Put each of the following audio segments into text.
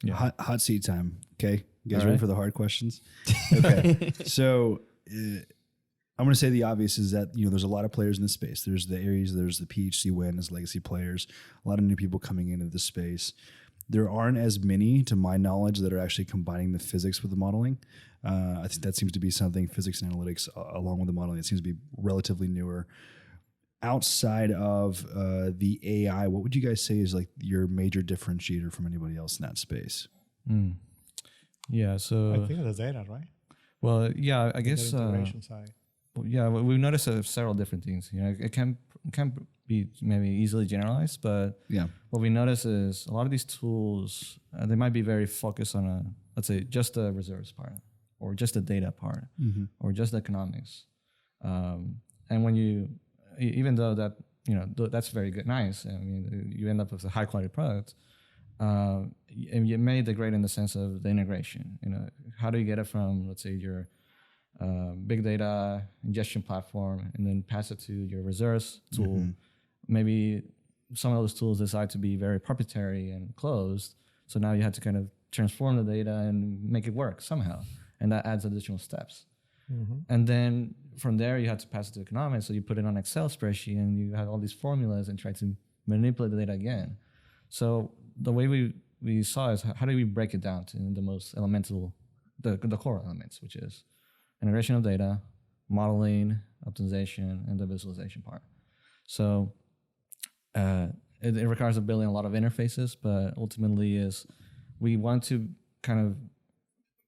Yeah. Hot seat time. Okay. You guys All ready right. for the hard questions? Okay. So I'm going to say the obvious is that, there's a lot of players in the space. There's the Aries, there's the PHC win as legacy players, a lot of new people coming into the space. There aren't as many, to my knowledge, that are actually combining the physics with the modeling. I think that seems to be something, physics and analytics, along with the modeling, it seems to be relatively newer. Outside of the AI, what would you guys say is like your major differentiator from anybody else in that space? Yeah. So I think the data, right? well, yeah, I guess. The integration side. Yeah, we've noticed several different things. It can be maybe easily generalized, but Yeah. what we notice is a lot of these tools they might be very focused on let's say just the reserves part, or just the data part, or just the economics. And when even though that that's very good, nice. I mean, you end up with a high quality product. And you may degrade in the sense of the integration. How do you get it from, let's say, your big data ingestion platform and then pass it to your reserves tool? Maybe some of those tools decide to be very proprietary and closed. So now you have to kind of transform the data and make it work somehow. And that adds additional steps. And then from there, you have to pass it to economics. So you put it on Excel spreadsheet and you have all these formulas and try to manipulate the data again. So the way we saw is how do we break it down to the most elemental, the core elements, which is integration of data, modeling, optimization, and the visualization part. So it requires building a lot of interfaces, but ultimately is we want to kind of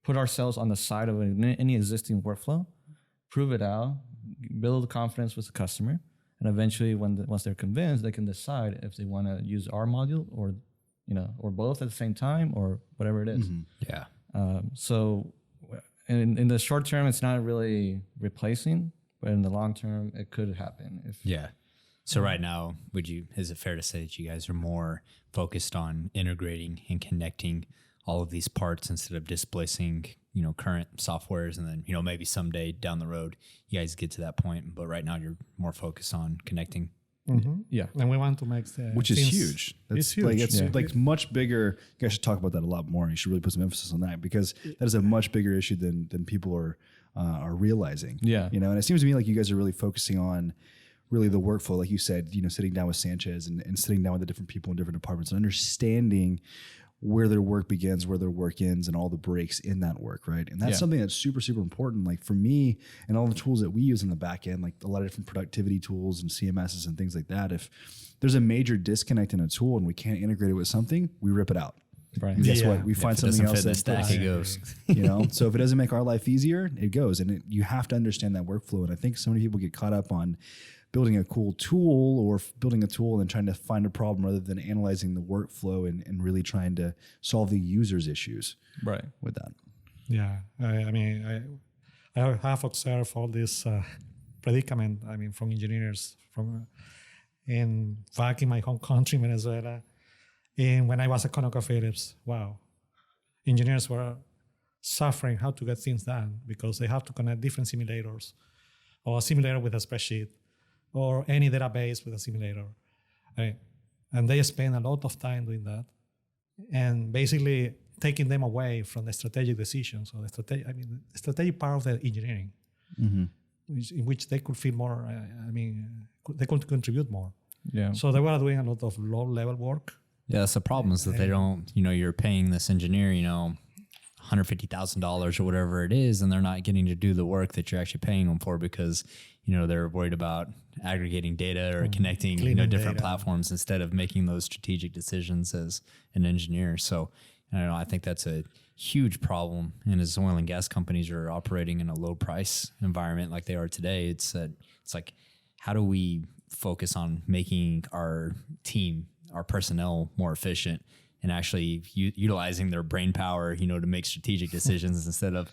put ourselves on the side of any existing workflow, prove it out, build confidence with the customer, and eventually once they're convinced, they can decide if they want to use our module or both at the same time or whatever it is. Yeah. So in the short term, it's not really replacing, but in the long term, it could happen. Yeah. So right now, is it fair to say that you guys are more focused on integrating and connecting all of these parts instead of displacing, current softwares, and then, maybe someday down the road, you guys get to that point, but right now you're more focused on connecting. Yeah. And we want to make which is huge. It's huge. Like, it's like much bigger. You guys should talk about that a lot more. You should really put some emphasis on that, because that is a much bigger issue than people are realizing. Yeah. And it seems to me like you guys are really focusing on really the workflow, like you said, sitting down with Sanchez and sitting down with the different people in different departments and understanding where their work begins, where their work ends, and all the breaks in that work, right? And that's something that's super, super important. Like for me and all the tools that we use in the back end, like a lot of different productivity tools and CMSs and things like that, if there's a major disconnect in a tool and we can't integrate it with something, we rip it out. Right. And guess what? We find something else that stack, it goes. So if it doesn't make our life easier, it goes. And you have to understand that workflow. And I think so many people get caught up on building a cool tool or building a tool and then trying to find a problem rather than analyzing the workflow and really trying to solve the user's issues with that. Yeah. I have observed all this predicament, from engineers back in my home country, Venezuela. And when I was at ConocoPhillips, wow, engineers were suffering how to get things done because they have to connect different simulators, or a simulator with a spreadsheet, or any database with a simulator. And they spend a lot of time doing that and basically taking them away from the strategic decisions, or the strategic part of the engineering, in which they could feel more, they could contribute more. Yeah. So they were doing a lot of low-level work. Yeah, that's the problem, is that they don't, you're paying this engineer, $150,000 or whatever it is, and they're not getting to do the work that you're actually paying them for because, they're worried about aggregating data or connecting, different platforms instead of making those strategic decisions as an engineer. So, I think that's a huge problem. And as oil and gas companies are operating in a low price environment like they are today, it's like, how do we focus on making our team, our personnel more efficient and actually utilizing their brain power, to make strategic decisions instead of,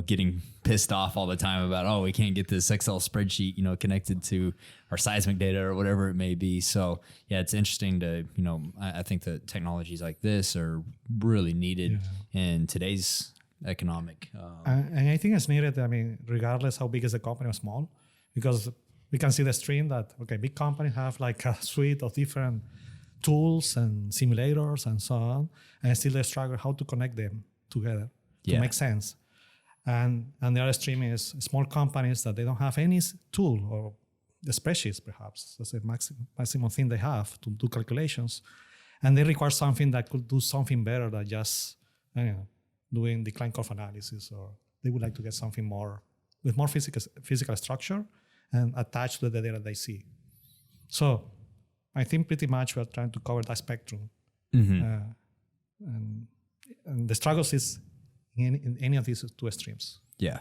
getting pissed off all the time about, we can't get this Excel spreadsheet, connected to our seismic data or whatever it may be. So yeah, it's interesting to, I think that technologies like this are really needed in today's economic. And I think it's needed, regardless how big is the company or small, because we can see the stream that, big companies have like a suite of different tools and simulators and so on, and still they struggle how to connect them together to make sense. And the other extreme is small companies that they don't have any tool or the spreadsheets, perhaps. That's the maximum thing they have to do calculations. And they require something that could do something better than just doing decline curve analysis, or they would like to get something more with more physical structure and attached to the data they see. So I think pretty much we're trying to cover that spectrum. And the struggles is in any of these two extremes. Yeah.